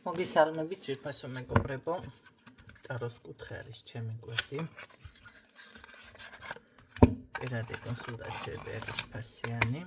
მოგესალმებით ძვირფასო მეგობრებო, ტაროს კუთხე არის ჩემი გვერდი. პირადი კონსულტაციები არის ფასიანი.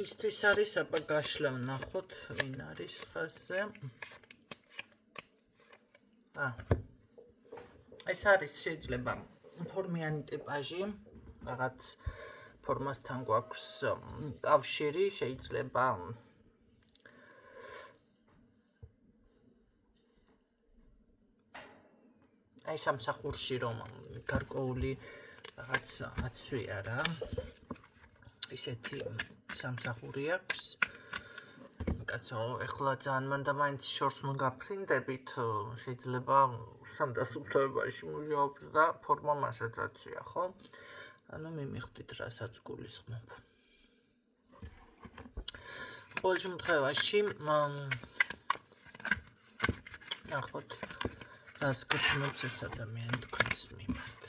Ისთვის არის აბა გაშლა ვნახოთ, ვინ არის ხაზზე. ეს არის შეიძლება ფორმიანი ტიპაჟი, რაღაც ფორმასთან გვაქვს კავშირი, შეიძლება აი სამსახურში რომ გარკვეული რაღაც აცვია რა. ისეთი სამსახური აქვს. კაცო, ეხლა ძალიან მან და მაინც შორს მოგაფრინდებით, შეიძლება სამდასუფლებაში მუშაობს და ფორმა მასაც აცვია, ხო? ანუ მიმიხვდით რასაც გულისხმობ. ყოველ შემთხვევაში ნახოთ რას გრძნობს ეს ადამიანი თქვენს მიმართ.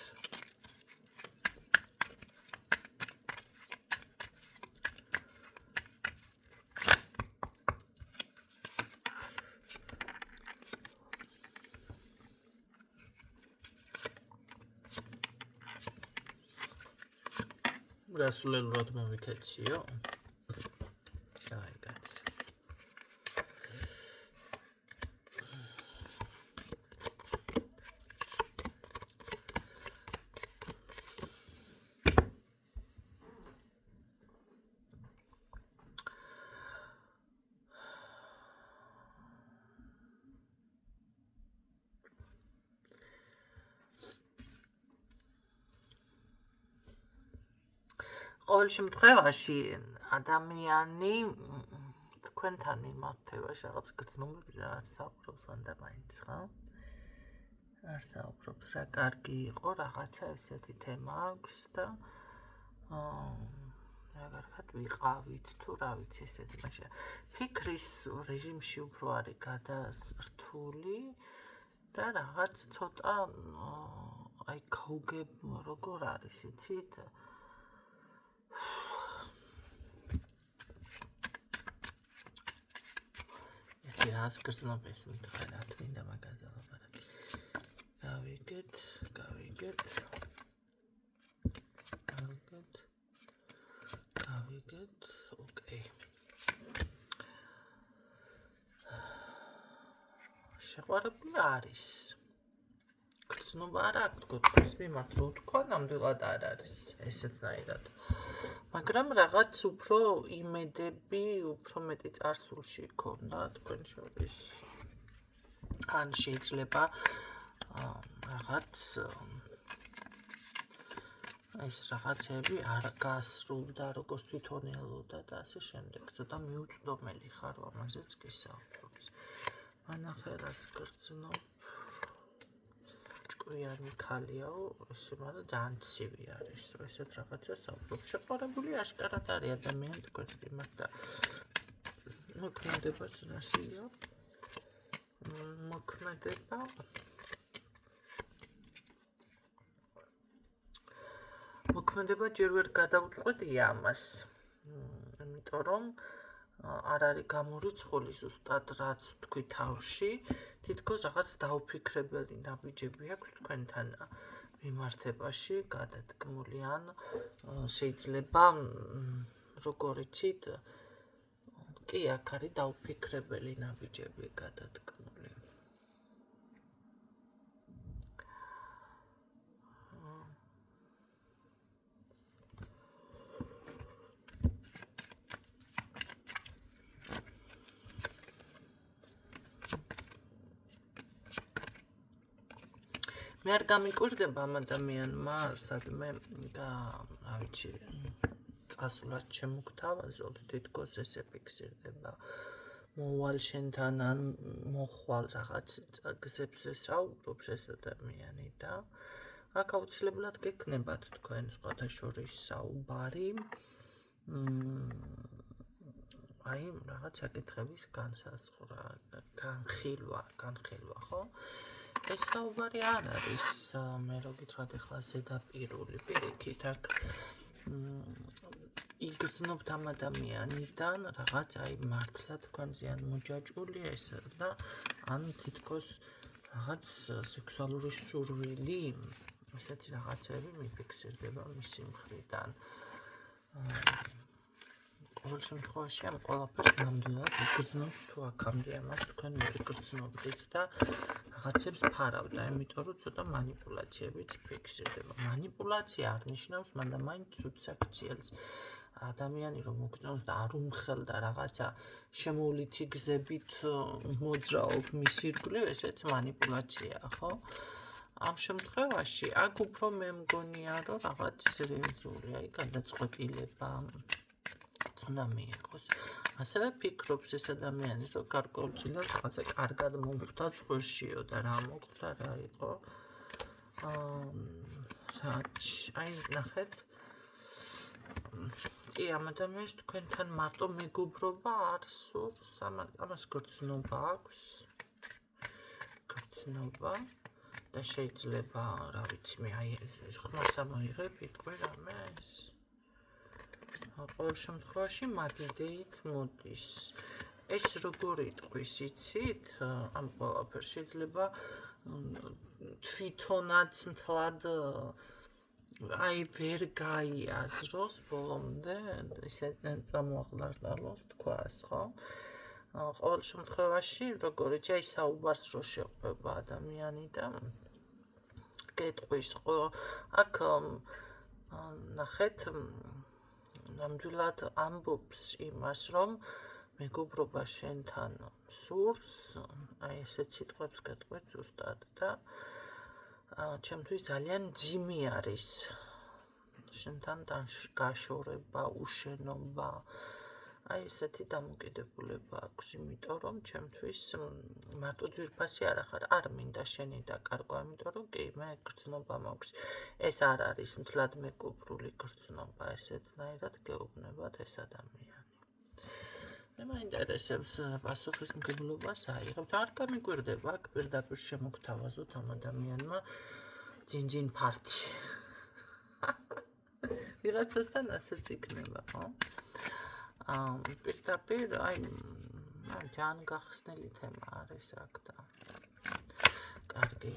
რასულელურად მოვიქეციო? აი, კაცი. ყოველ შემთხვევაში ადამიანი თქვენთან მიმართებაში რაღაც გრძნობებზე არ საუბრობს და მაინც, ხო? არ საუბრობს, რა კარგი იყო, რაღაცა ესეთი თემა აქვს და რა კარგად ვიყავით თუ რა ვიცი ესეთი, მაგრამ ფიქრის რეჟიმში უფრო არის გადართული და რაღაც ცოტა აი ქოგებ როგორ არის, იცით? რას გრძნობს მითხარ, რა თქმა მაგაზე ლაპარაკი. გავიგეთ. ოკეი. შეყვარებული არის. გრძნობა არ აქვს თქვენს მიმართ, რო თქვა, ნამდვილად არ არის ესეთნაირად. მაგრამ რაღაც უფრო იმედები, უფრო მეტი წარსულში ქონდა თქვენ შორის. ან შეიძლება რაღაც ეს რაღაცები არ გასრულდა, როგორც თვითონ ელოდა და ასე შემდეგ. ცოტა მიუწვდომელი ხარ ამაზეც კი საუბრობს. მანახე რას გრძნობ. ჭკვიანი ქალიაო, ესე მაგრამ ძალიან ცივი არის. ესეთ რაღაცას საუბრობს. შეყვარებული აშკარად არის ადამიანი თქვენს მიმართ და მოქმედებას რასია? მოქმედება ჯერ ვერ გადავწყვეტი ამას. იმიტომ რომ არ არის გამორიცხული ზუსტად რაც თქვი თავში, თითქოს რაღაც დაუფიქრებელი ნაბიჯები აქვს თქვენთან მიმართებაში გადადგმული ან შეიძლება როგორ იცით, კი აქ არის დაუფიქრებელი ნაბიჯები გადადგმული. მე არ გამიკვირდება ამ ადამიანმა სადმე რა ვიცი წასვლას შემოგთავაზოთ, თითქოს ესე ფიქსირდება მოვალ შენთან ან მოხვალ რაღაც გზებზე საუბრობს ეს ადამიანი და აქ აუცილებლად გექნებათ თქვენ სხვათა შორის საუბარი აი რაღაც საკითხების განსაზღვრა, განხილვა, ხო? ეს საუბარი არ არის მე რო გითხრათ ახლა ზედაპირული პირიქით აქ იგრძნობთ ამ ადამიანიდან რაღაც აი მართლა თქვენზე ან მოჯაჭვული ეს და ან თითქოს რაღაც სექსუალური სურვილი ესეთი რაღაცები მიფიქსირდება მისი მხრიდან. ყოველ შემთხვევაში ამ ყველაფერს ნამდვილად იგრძნობთ თუ აქამდე ამას თქვენ ვერ იგრძნობდით და რაღაცებს ფარავდა, იმიტომ რომ ცოტა манипуляციებიც ფიქსირდება. манипуляცია არ ნიშნავს მანდამაინც ცუდსაქციელს. ადამიანი რომ მოგწონს და არ უმხელდა რაღაცა შემოვლითი გზებით მოძრაობ მის ირგვლივ, ესეც манипуляციაა, ხო? ამ შემთხვევაში აქ უფრო მე მგონია რომ რაღაც სერიოზული, აი გადაწყვეტილება უნდა მიიღოს. ასევე ფიქრობს ეს ადამიანი, რომ გარკვეულწილად რაღაცა კარგად მომხვდა წვირშიო და რა მოხდა, რა იყო. აი ნახეთ. კი, ამ ადამიანს თქვენთან მარტო მეგობრობა არ სურს, ამას გრძნობა აქვს. გრძნობა და შეიძლება, რა ვიცი, მე აი ხმას ამოიღებ, იტყვი რამე ეს. ყოველ შემთხვევაში მათ იდეით მოდის. ეს როგორ იტყვის, იცით? ამ ყველაფერს შეიძლება თვითონაც მთლად აი ვერ გაიაზროს ბოლომდე, ისე წამოაღლარდალოს თქვას, ხო? ყოველ შემთხვევაში, როგორიც აი საუბარს რო შეყვება ადამიანი და გეტყვის, ხო? აქ ნახეთ ნამდვილად ამბობს იმას, რომ მეგობრობა შენთან სურს, აი ესეთ სიტყვებს გეტყვით ზუსტად და ჩემთვის ძალიან ძიმი არის შენთან გაშორება, უშენობა. აი ესეთი დამოკიდებულება აქვს, იმიტომ რომ ჩემთვის მარტო ძვირფასი არ ახარ, არ მინდა შენი დაკარგვა, იმიტომ რომ კი მე გრძნობა მაქვს. ეს არ არის მთლად მეგობრული გრძნობა, ესეთნაირად გეუბნებათ ეს ადამიანი. მე მაინტერესებს პასუხისმგებლობას აიღებთ, არ გამიკვირდება აქ პირდაპირ შემოგთავაზოთ ამ ადამიანმა ძინძინ ფართი. ვიღაცასთან ასეც იქნება, ხო? პირდაპირ აი ჯან გახსნილი თემა არის აქ და კარგი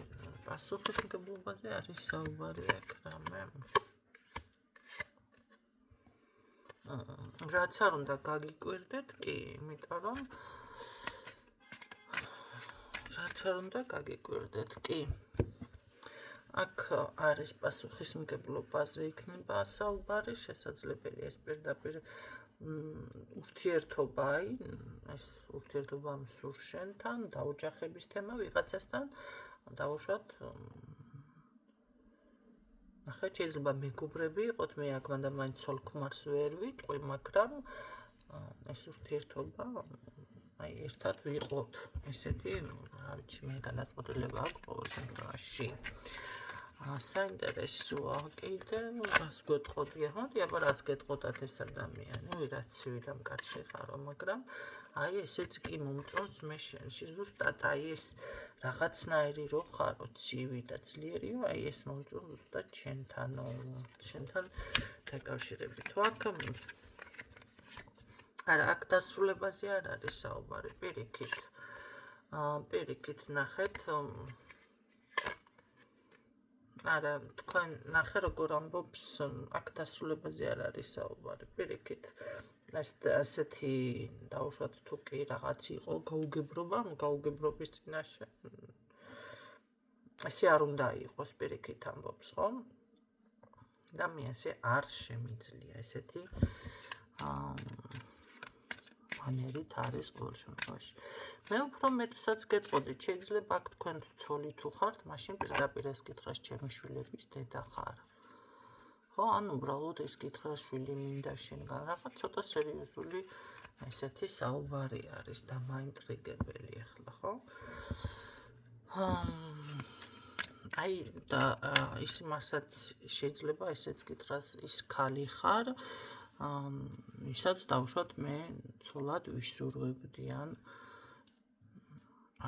პასუხისმგებლობაზე არის საუბარი აქ რამე რაც არ უნდა გაგიკვირდეთ კი, იმიტომ რომ რაც არ უნდა გაგიკვირდეთ კი აქ არის პასუხისმგებლობაზე იქნება საუბარი, შესაძლებელია ეს პირდაპირ ურთიერთობა, ეს ურთიერთობა მსურს შენთან, დაოჯახების თემა ვიღაცასთან, დავუშვათ ნახეთ, შეიძლება მეგობრები იყოთ, მე აქ მანდამაინც ცოლ-ქმარს ვერ ვიტყვი, მაგრამ ეს ურთიერთობა აი ერთად ვიყოთ, ესეთი, რა ვიცი, მე განაწყვეტილება აქვს ყოველ შემთხვევაში. საინტერესოა კიდე, რას გეტყოდი, აბა რას გეტყოდათ ეს ადამიანი, ვიღაც ცივიდან კაცი ხარო, მაგრამ აი ესეც კი მომწონს მე შენში, ზუსტად აი ეს რაღაცნაირი რო ხარო, ცივი და ძლიერიო, აი ეს მომწონს ზუსტად შენთან დაკავშირებით. თუ აქ არა, აქ დასრულებაზე არ არის საუბარი, პირიქით ნახეთ, არა, თქვენ ნახე როგორ ამბობს, აქ დასრულებაზე არ არის საუბარი, პირიქით. ასეთი დავუშვათ თუ კი რაღაც იყო გაუგებრობა, გაუგებრობის წინაშე. ესე არ უნდა იყოს, პირიქით ამბობს, ხო? და მე ასე არ შემიძლია ესეთი მანერით არის ყოველ შემთხვევაში. მე უფრო მეტსაც გეტყოდით, შეიძლება აქ თქვენ ცოლი თუ ხართ, მაშინ პირდაპირ ეს კითხვას ჩემი შვილების დედა ხარ. ხო, ან უბრალოდ ეს კითხვა შვილი მინდა შენგან, რაღაც ცოტა სერიოზული ესეთი საუბარი არის და მაინტრიგებელი ახლა, ხო? აი და ის მასაც შეიძლება ესეც გითხრას, ის ქალი ხარ, ისაც დავუშვათ მე ცოლად ვისურვებდიან.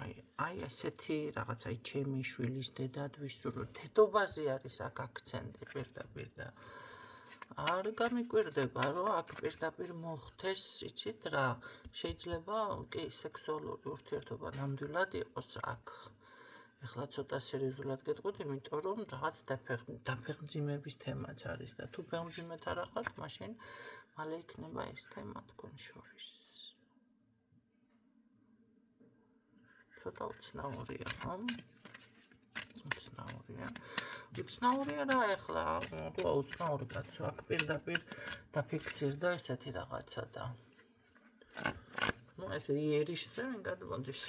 აი ესეთი რაღაც აი ჩემი შვილის დედად ვისურვებ. დედობაზე არის აქ აქცენტი პირდაპირ და არ გამიკვირდება, რომ აქ პირდაპირ მოხდეს, იცით რა, შეიძლება კი სექსუალური ურთიერთობა ნამდვილად იყოს აქ. ეხლა ცოტა სერიოზულად გეტყვით, იმიტომ რომ რაღაც დაფეხმძიმების თემაც არის და თუ ფეხმძიმეთ არ ახართ, მაშინ მალე იქნება ეს თემა თქვენ შორის. ცოტა უცნაურია, ხო? უცნაურია რა ეხლა, თუ უცნაური კაცო, აქ პირდაპირ დაფიქსირდა ესეთი რაღაცა და ეს იერიშზე მინ გადმოდის.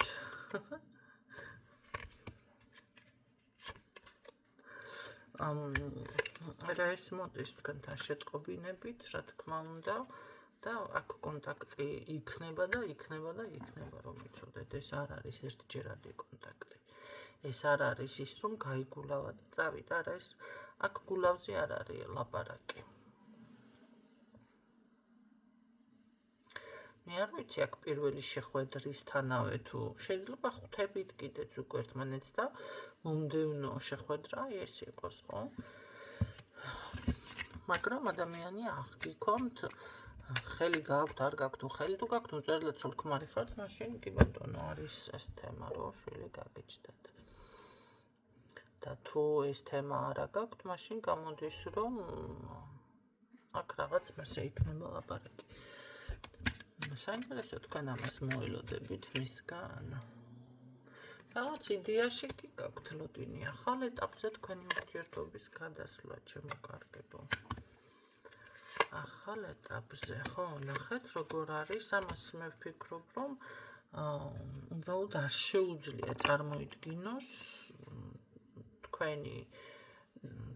რა ეს მოდის თქვენთან შეტყობინებით, რა თქმა უნდა და აქ კონტაქტი იქნება და რომ იცოდეთ, ეს არ არის ერთჯერადი კონტაქტი. ეს არ არის ის, რომ გაიგულავა და წავიდა, არა ეს აქ გულავზე არ არის ლაპარაკი. მე არ ვიცი აქ პირველი შეხვედრისთანავე თუ შეიძლება ხვდებით კიდეც უკვე ერთმანეთს და მომდევნო შეხვედრა ეს იყოს, ხო? მაგრამ ადამიანი აღგიქონთ, ხელი გააქვთ, არ გაქვთ, თუ ხელი თუ გაქვთ, უწერლად სულქმარი ხართ, მაშინ კი ბატონო არის ეს თემა, რომ შვილი გაგიჩნდეთ. და თუ ეს თემა არა გაქვთ, მაშინ გამოდის, რომ აქ რაღაც მასე იქნება ლაპარაკი. საინტერესო თქვენ ამას მოელოდებით მისგან. რაღაც იდეაში კი გაქვთ ლოდინი, ახალ ეტაპზე თქვენი ურთიერთობის გადასვლა, ჩემო კარგებო. ახალ ეტაპზე, ხო, ნახეთ როგორ არის, ამას მე ვფიქრობ, რომ უბრალოდ არ შეუძლია წარმოიდგინოს თქვენი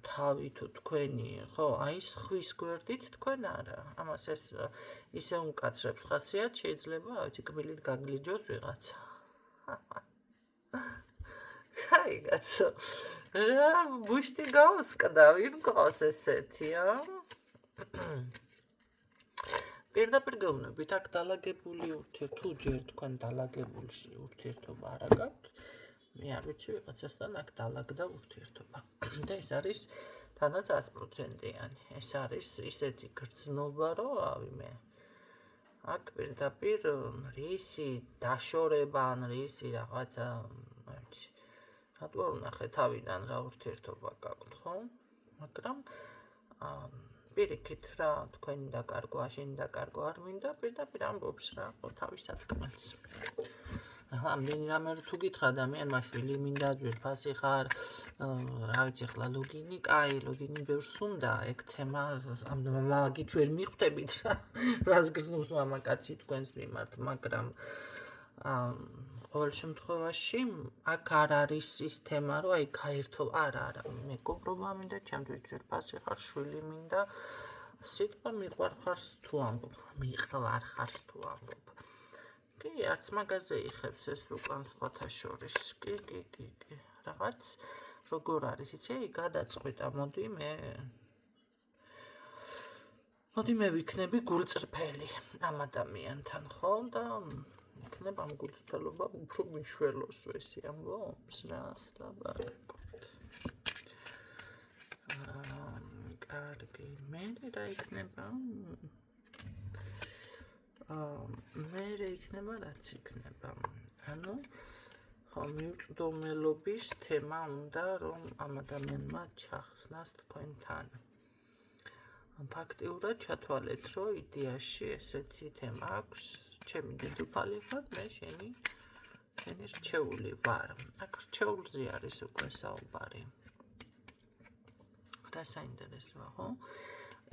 თავი თუ თქვენი, ხო, აი ხვის გვერდით თქვენ არა. ამას ეს ისე უკაცრებს ხასიათს, შეიძლება, ავიცი, კბილით გაგლიჯოს ვიღაცა. აი, კაცო. რა ბუშტი გავსკდა, ვინ გყავს ესეთი, პირდაპირ გეუბნებით, აქ დალაგებული ურთიერთობა, თუ ჯერ თქვენ დალაგებულში ურთიერთობა არა გაქვთ, მე არ ვიცი ვიღაცასთან აქ დალაგდა ურთიერთობა. და ეს არის თანაც 100%-იანი. ეს არის ისეთი გრძნობა, რომ ავი მე აქ პირდაპირ რისი დაშორება ან რისი რაღაცა, ვიცი. რატო არ ვნახე თავიდან რა ურთიერთობა გაქვთ, ხო? მაგრამ პირიქით რა თქვენი დაკარგვა, შენი დაკარგვა არ მინდა, პირდაპირ ამბობს რა, ხო, თავის სათქმელს. ახლა ამდენი რამე თუ გითხრა ადამიანმა შვილი მინდა, ძვირფასი ხარ, რა ვიცი, ახლა ლოგინი, კაი, ლოგინი ბევრს უნდა, ეგ თემა მაგით ვერ მიხვდებით რა, რას გრძნობს მამაკაცი თქვენს მიმართ, მაგრამ ყოველ შემთხვევაში აქ არ არის ის თემა, რომ აი გაერთო, არა, მეგობრობა მინდა, ჩემთვის ძვირფასი ხარ, შვილი მინდა, სიტყვა მიყვარხარს თუ ამბობ, მიყვარხარს თუ ამბობ. კი, არც მაგაზე იხებს ეს უკან სხვათა შორის. კი. რაღაც როგორ არის, იცი, გადაწყვიტა, მოდი მე ვიქნები გულწრფელი ამ ადამიანთან, ხო? და იქნება ამ გულწრფელობა უფრო მიშველოს ვესი ამბობს რა, ლაპარაკობთ. კარგი, მე რა იქნება? მე იქნება რაც იქნება. ანუ ხო, მიუწვდომელობის თემა უნდა რომ ამ ადამიანმა ჩახსნას თქვენთან. ფაქტიურად ჩათვალეთ, რომ იდეაში ესეთი თემა აქვს, ჩემი დედოფალი ხარ, მე შენი რჩეული ვარ. აქ რჩეულზე არის უკვე საუბარი. რა საინტერესოა, ხო?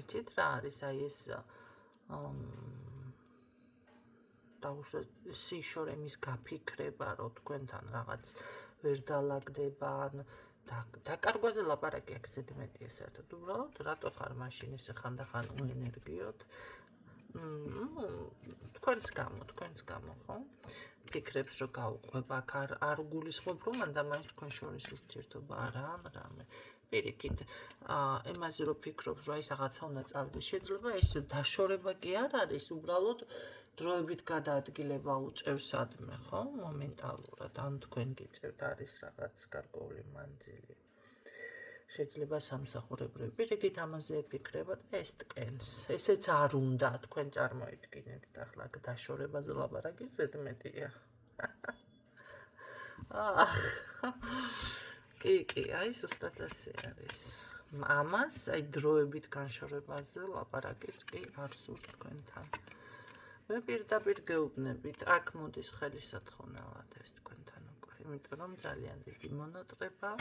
იცით რა არის აი ეს სიშორე მის გაფიქრება, რომ თქვენთან რაღაც ვერ დალაგდება, დაკარგვაზე ლაპარაკი აქ ზედმეტია საერთოდ, უბრალოდ რატო ხარ მაშინ ესე ხანდახან უენერგიოთ, თქვენს გამო, ხო? ფიქრებს რომ გაუყვებ, აქ არ გულისხმობ რომ მანდ-ამაინც თქვენ შორის ურთიერთობა არა რამე. პირიქით, იმაზე რომ ფიქრობ, რომ აი რაღაცა უნდა წავიდეს, შეიძლება ეს დაშორება კი არ არის, უბრალოდ დროებით გადაადგილება უწევს სადმე, ხო? მომენტალურად, ან თქვენ გიწევთ არის რაღაც გარკვეული მანძილი. შეიძლება სამსახურებრივი. პირიქით ამაზე ეკრება და ეს ტკენს. ესეც არ უნდა თქვენ წარმოიდგინეთ, ახლა დაშორებაზე ლაპარაკი ზედმეტია. კი, აი ზუსტად ასე არის. ამას აი დროებით განშორებაზე ლაპარაკიც კი არ სურს თქვენთან. მე პირდაპირ გეუბნებით, აქ მოდის ხელისათხოვნელად ეს თქვენთან უკვე, იმიტომ რომ ძალიან დიდი მონოტრება,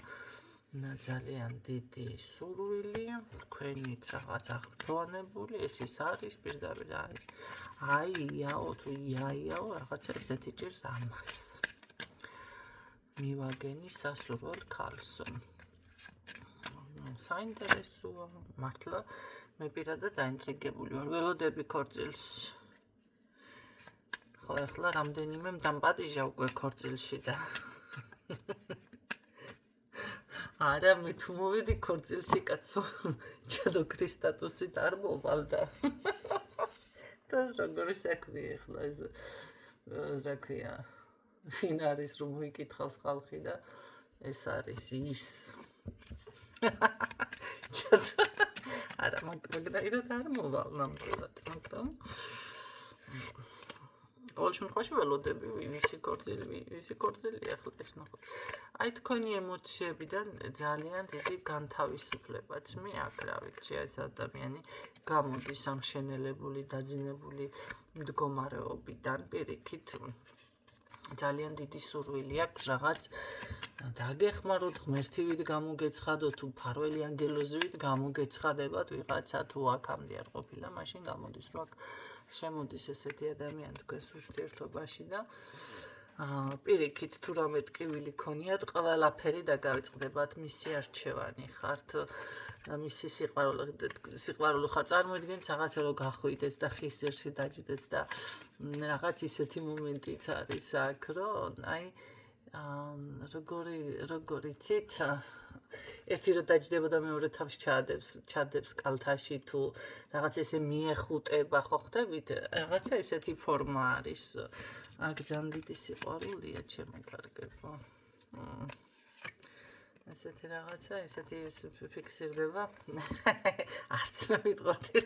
ძალიან დიდი სურვილი, თქვენით რაღაც აღფრთოვანებული, ეს ის არის პირდაპირ აი იაო თუ იაიაო, რაღაცა ესეთი ჭირს ამას. მივაგენი სასურველ ქალსო. საინტერესოა, მართლა მე პირადად დაინტრიგებული ვარ, ველოდები ქორწილს. ხო, ახლა რამდენიმე დამპატიჟა უკვე ქორწილში და არა, მე თუ მოვედი ქორწილში, კაცო, ჩადოქრის სტატუსით არ მოვალდა. და როგორი საქმეა ახლა ეს, რა ქვია, ვინ არის რომ მოიკითხავს ხალხი და ეს არის ის. არა, მაგდაირად არ მოვალ ნამდვილად, მაგრამ ყოველ შემთხვევაში ველოდები ვისი ქორწილი ახლა ეს ნახოთ. აი თქვენი ემოციებიდან ძალიან დიდი განთავისუფლებაც მეაქვს, რა ვიცი, ეს ადამიანი გამოდის ამ შენელებული, დაძინებული მდგომარეობიდან, პირიქით ძალიან დიდი სურვილი აქვს რაღაც დაგეხმაროთ, ღმერთივით გამოგეცხადოთ, თუ ფარველი ანგელოზივით გამოგეცხადებათ ვიღაცა თუ აქამდე არ ყოფილა, მაშინ გამოდის რომ აქ შემოდის ესეთი ადამიანი თქვენს ურთიერთობაში და პირიქით თუ რამე ტკივილი ქონიათ, ყველაფერი დაგავიწყდებათ, მისი არჩევანი ხართ, მისი სიყვარული ხარ წარმოიდგენთ რაღაცა რომ გახვიდეთ და ხის ერში დაჯდეთ და რაღაც ისეთი მომენტიც არის აქ, რომ აი როგორ იცით, ერთი რომ დაჯდება და მეორე თავს ჩადებს კალთაში თუ რაღაც ესე მიეხუტება, ხო ხდებით? რაღაცა ესეთი ფორმა არის. აქ ძალიან დიდი სიყვარულია, ჩემო კარგებო. ესეთი რაღაცა, ესეთი ფიქსირდება. არც მე ვიტყოდი.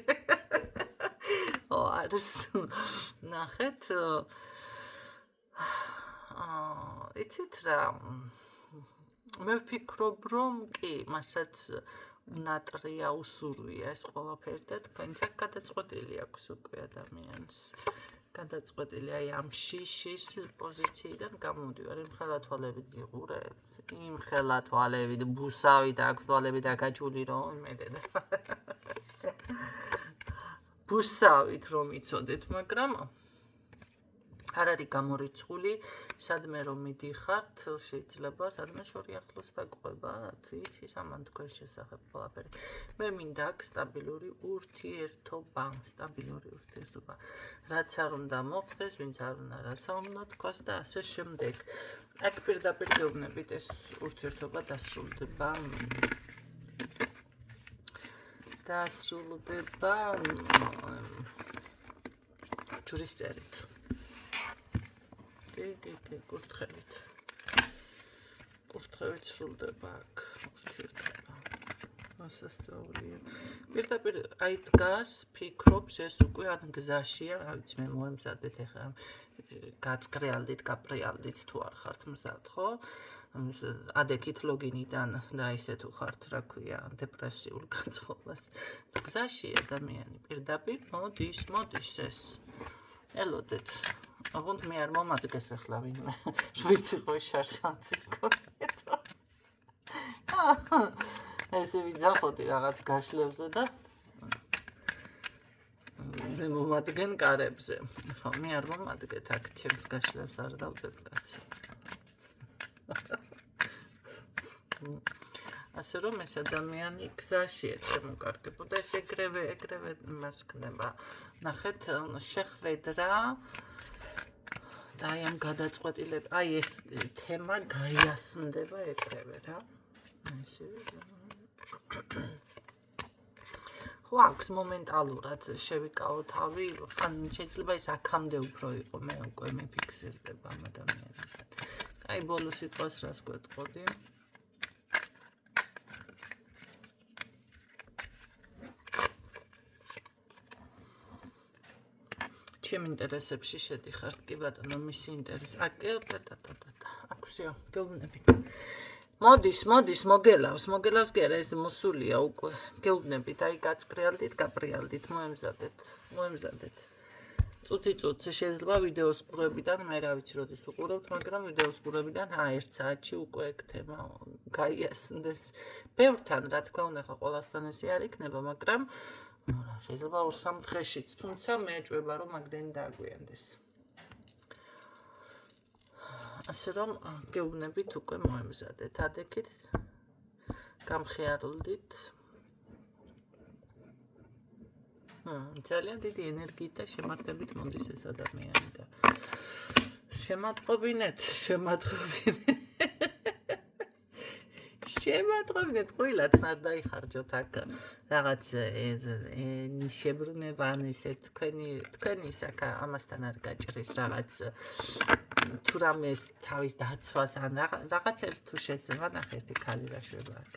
არის. ნახეთ. იცით რა, მე ვფიქრობ, რომ კი, მასაც უნატრია, უსურვია ეს ყველაფერი და თქვენს აქ გადაწყვეტილი აქვს უკვე ადამიანს. გადაწყვეტილი აი ამ შიშის პოზიციიდან გამოდივარ, იმ ხელათვალებით გიყურებთ, იმ ხელათვალებით, ბუსავით, აქვს თვალები დაკაჭული რომ იმედეთ. ბუსავით რომ იცოდეთ, მაგრამ არ არის გამორიცხული, სადმე რომ მიდიხართ, შეიძლება სადმე შორი ახლოს დაგყვებათ, იცის ამან თქვენ შესახებ ყველაფერი. მე მინდა აქ სტაბილური ურთიერთობა. რაც არ უნდა მოხდეს, ვინც არ უნდა რაცა უნდა თქვას და ასე შემდეგ. აქ პირდაპირ გეუბნებით ეს ურთიერთობა დასრულდება ჯვრისწერით. კი, კურთხევით სრულდება აქ ურთიერთობა. ასასწაულია. პირდაპირ აი დგას, ფიქრობს ეს უკვე ან გზაშია, რა ვიცი, მე მოემზადეთ ახლა გაწკრიალდით, გაპრიალდით თუ არ ხართ მზად, ხო? ადექით ლოგინიდან და ისე თუ ხართ, რა ქვია, დეპრესიულ განწყობას. გზაში ადამიანი პირდაპირ მოდის ეს. ელოდეთ. ოღონდ მე არ მომადგეს ახლა ვინმე. შვიცი ხო შარშანცი გქონდეთ. ესე ვიძახოდი რაღაც გაშლებზე და მე მომადგენ კარებზე. ხო, მე არ მომადგეთ აქ ჩემს გაშლებს არ დავდებ კაცი. ასე რომ ეს ადამიანი გზაშია შემოკარგებო და ეს ეგრევე მას ხდება. ნახეთ, შეხვედრა და აი ამ გადაწყვეტილება, აი ეს თემა გაიასნდება ეგრევე რა. ხო, აქვს მომენტალურად შევიკავო თავი, ან შეიძლება ის აქამდე უფრო იყო, მე უკვე მიფიქსირდება ამ ადამიანთან. აი ბოლო სიტყვას რას გვეტყოდი? ჩემ ინტერესებში შედიხართ, კი ბატონო, მისი ინტერესი. აქ ვსიო, გეუბნები. მოდის, მოგელავს კი არა, ეს მოსულია უკვე. გეუბნებით, აი გაწკრიალდით, გაპრიალდით, მოემზადეთ. წუთი შეიძლება ვიდეოს ყურებიდან, მე რა ვიცი როდის უყურებთ, მაგრამ ვიდეოს ყურებიდან 1 საათში უკვე ეგ თემა გაიასნდეს. ბევრთან, რა თქმა უნდა, ხა ყველასთან ესე არ იქნება, მაგრამ შეიძლება 2-3 დღეშიც, თუმცა მე ეჭვება რომ მაგდენი დააგვიანდეს. ასე რომ გეუბნებით უკვე მოემზადეთ, ადექით, გამხიარულდით. ძალიან დიდი ენერგიით და შემართებით მოდის ეს ადამიანი და შემატყობინეთ. შემატყობინეთ, ყვილად არ დაიხარჯოთ აქ რაღაც ნიშებრუნება, ან ისე თქვენი საკა ამასთან არ გაჭრის რაღაც თუ რამეს თავის დაცვას ან რაღაცებს თუ შესება, ნახე ერთი ქალი რა შვება აქ.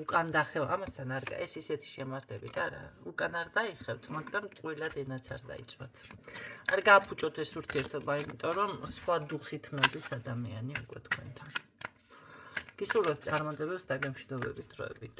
უკან დახევა, ამასთან არ ეს ისეთი შემართებით არა, უკან არ დაიხევთ, მაგრამ ტყუილად ენაც არ დაიწვათ. არ გააფუჭოთ ეს ურთიერთობა, იმიტომ რომ სხვა დუხით მოდის ადამიანი უკვე თქვენთან. გისურვებთ წარმატებებს და გემშვიდობებით დროებით.